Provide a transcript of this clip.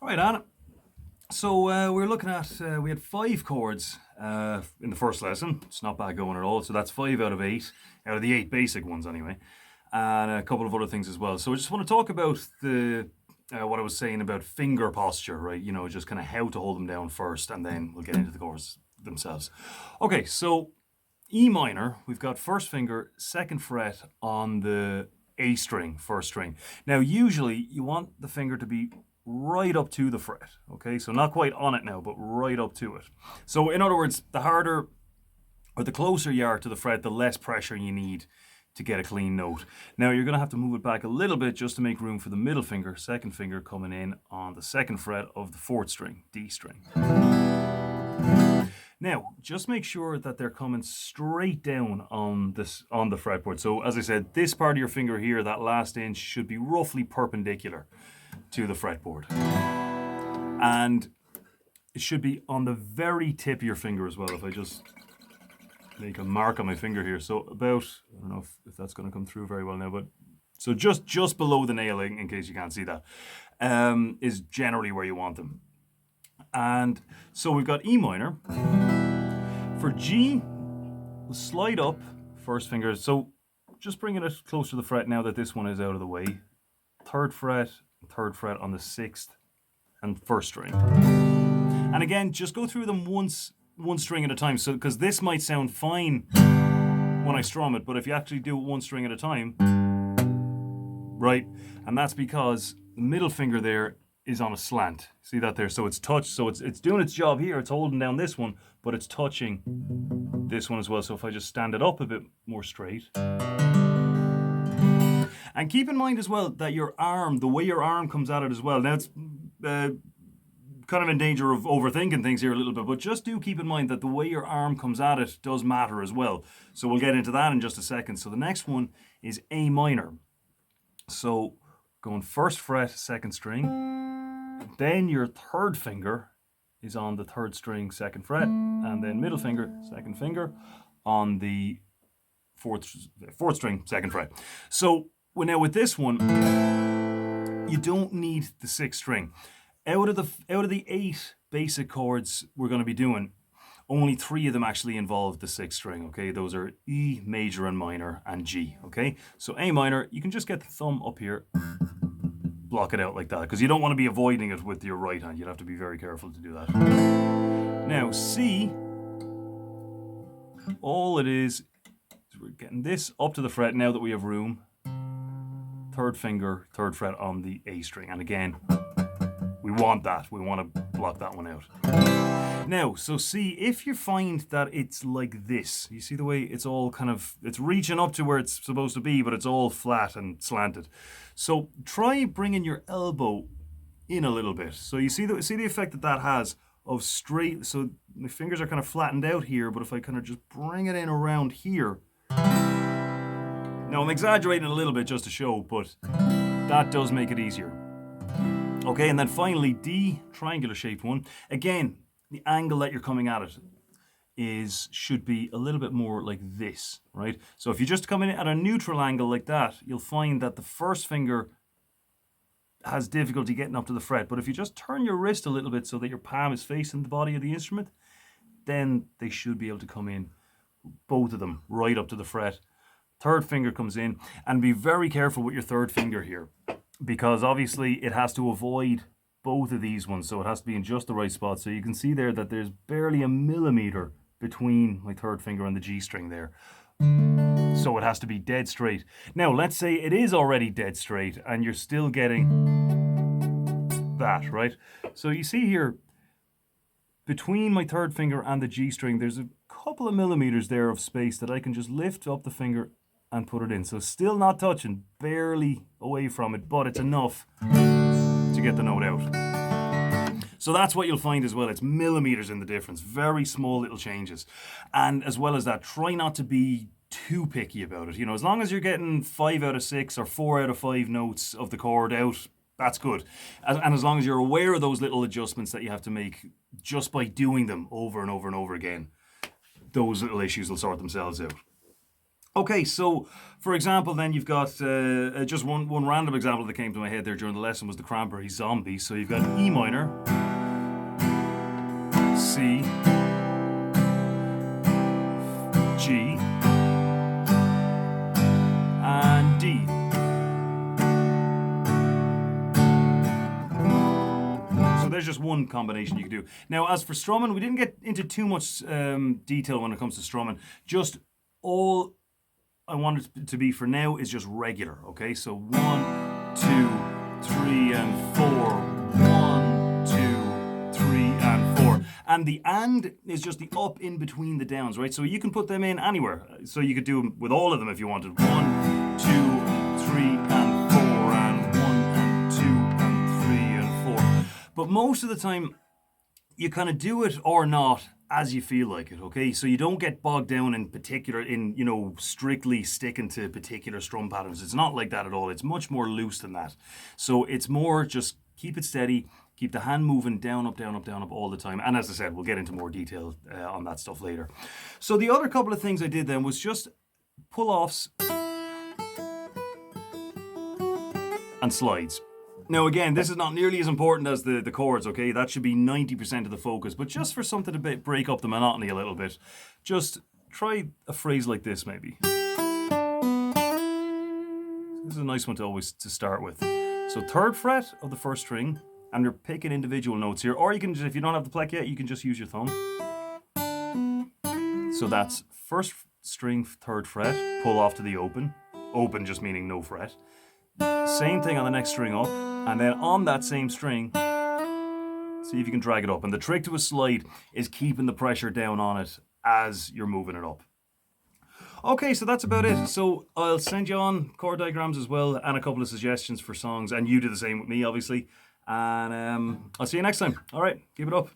All right, Anna. So we were looking at, we had 5 chords in the first lesson. It's not bad going at all. So that's 5 out of the 8 basic ones anyway. And a couple of other things as well. So I just want to talk about what I was saying about finger posture, right? You know, just kind of how to hold them down first, and then we'll get into the chords themselves. Okay, so E minor, we've got first finger, second fret on the A string, first string. Now, usually you want the finger to be right up to the fret, okay? So not quite on it now, but right up to it. So in other words, the harder or the closer you are to the fret, the less pressure you need to get a clean note. Now you're going to have to move it back a little bit just to make room for the middle finger, second finger coming in on the second fret of the fourth string, D string. Now, just make sure that they're coming straight down on the fretboard. So as I said, this part of your finger here, that last inch, should be roughly perpendicular to the fretboard. And it should be on the very tip of your finger as well. If I just make a mark on my finger here. So about, I don't know if that's going to come through very well now, but so just below the nail, in case you can't see that, is generally where you want them. And so we've got E minor. For G, we'll slide up first finger. So just bringing it close to the fret now that this one is out of the way. Third fret on the sixth and first string. And again, just go through them one string at a time. So because this might sound fine when I strum it, but if you actually do it one string at a time, right? And that's because the middle finger there is on a slant. See that there? So it's touched. So it's doing its job here. It's holding down this one, but it's touching this one as well. So if I just stand it up a bit more straight. And keep in mind as well that your arm, the way your arm comes at it as well. Now it's kind of in danger of overthinking things here a little bit, but just do keep in mind that the way your arm comes at it does matter as well. So we'll get into that in just a second. So the next one is A minor. So going first fret, second string. Then your third finger is on the third string, second fret, and then middle finger, second finger on the fourth string, second fret. So now with this one, you don't need the sixth string. Out of the 8 basic chords we're going to be doing, only 3 of them actually involve the sixth string, okay? Those are E, major and minor, and G, okay? So A minor, you can just get the thumb up here, block it out like that, because you don't want to be avoiding it with your right hand. You'd have to be very careful to do that. Now C, all it is we're getting this up to the fret now that we have room. Third finger, third fret on the A string. And again, we want that. We want to block that one out. Now, so see, if you find that it's like this, you see the way it's all kind of, it's reaching up to where it's supposed to be, but it's all flat and slanted. So try bringing your elbow in a little bit. So you see the effect that has of straight, so my fingers are kind of flattened out here, but if I kind of just bring it in around here. Now I'm exaggerating a little bit just to show, but that does make it easier. Okay, and then finally D, triangular shaped one. Again, the angle that you're coming at it should be a little bit more like this, right? So if you just come in at a neutral angle like that, you'll find that the first finger has difficulty getting up to the fret. But if you just turn your wrist a little bit so that your palm is facing the body of the instrument, then they should be able to come in, both of them, right up to the fret. Third finger comes in, and be very careful with your third finger here, because obviously it has to avoid both of these ones, so it has to be in just the right spot. So you can see there that there's barely a millimeter between my third finger and the G string there. So it has to be dead straight. Now, let's say it is already dead straight and you're still getting that, right? So you see here, between my third finger and the G string, there's a couple of millimeters there of space that I can just lift up the finger and put it in. So still not touching, barely away from it, but it's enough to get the note out. So that's what you'll find as well. It's millimeters in the difference, very small little changes. And as well as that, try not to be too picky about it. You know, as long as you're getting 5 out of 6 or 4 out of 5 notes of the chord out, that's good. And as long as you're aware of those little adjustments that you have to make just by doing them over and over and over again, those little issues will sort themselves out. Okay, so for example, then you've got just one random example that came to my head there during the lesson was the Cranberry Zombie. So you've got E minor, C, G, and D. So there's just one combination you could do. Now, as for strumming, we didn't get into too much detail when it comes to strumming. Just all I want it to be for now is just regular, okay? So 1, 2, 3, and 4. 1, 2, 3, and 4. And the and is just the up in between the downs, right? So you can put them in anywhere. So you could do them with all of them if you wanted. 1, 2, 3, and 4, and 1, and 2, and 3, and 4. But most of the time, you kind of do it or not as you feel like it, okay? So you don't get bogged down in particular, strictly sticking to particular strum patterns. It's not like that at all. It's much more loose than that. So it's more just keep it steady, keep the hand moving down, up, down, up, down, up all the time. And as I said, we'll get into more detail on that stuff later. So the other couple of things I did then was just pull-offs and slides. Now again, this is not nearly as important as the chords, okay? That should be 90% of the focus, but just for something to break up the monotony a little bit, just try a phrase like this maybe. This is a nice one to start with. So 3rd fret of the 1st string, and you're picking individual notes here, or you can just, if you don't have the pleck yet, you can just use your thumb. So that's 1st string, 3rd fret, pull off to the open. Open just meaning no fret. Same thing on the next string up, and then on that same string, see if you can drag it up. And the trick to a slide is keeping the pressure down on it as you're moving it up. Okay, so that's about it. So I'll send you on chord diagrams as well and a couple of suggestions for songs, and you do the same with me, obviously. And I'll see you next time. All right, keep it up.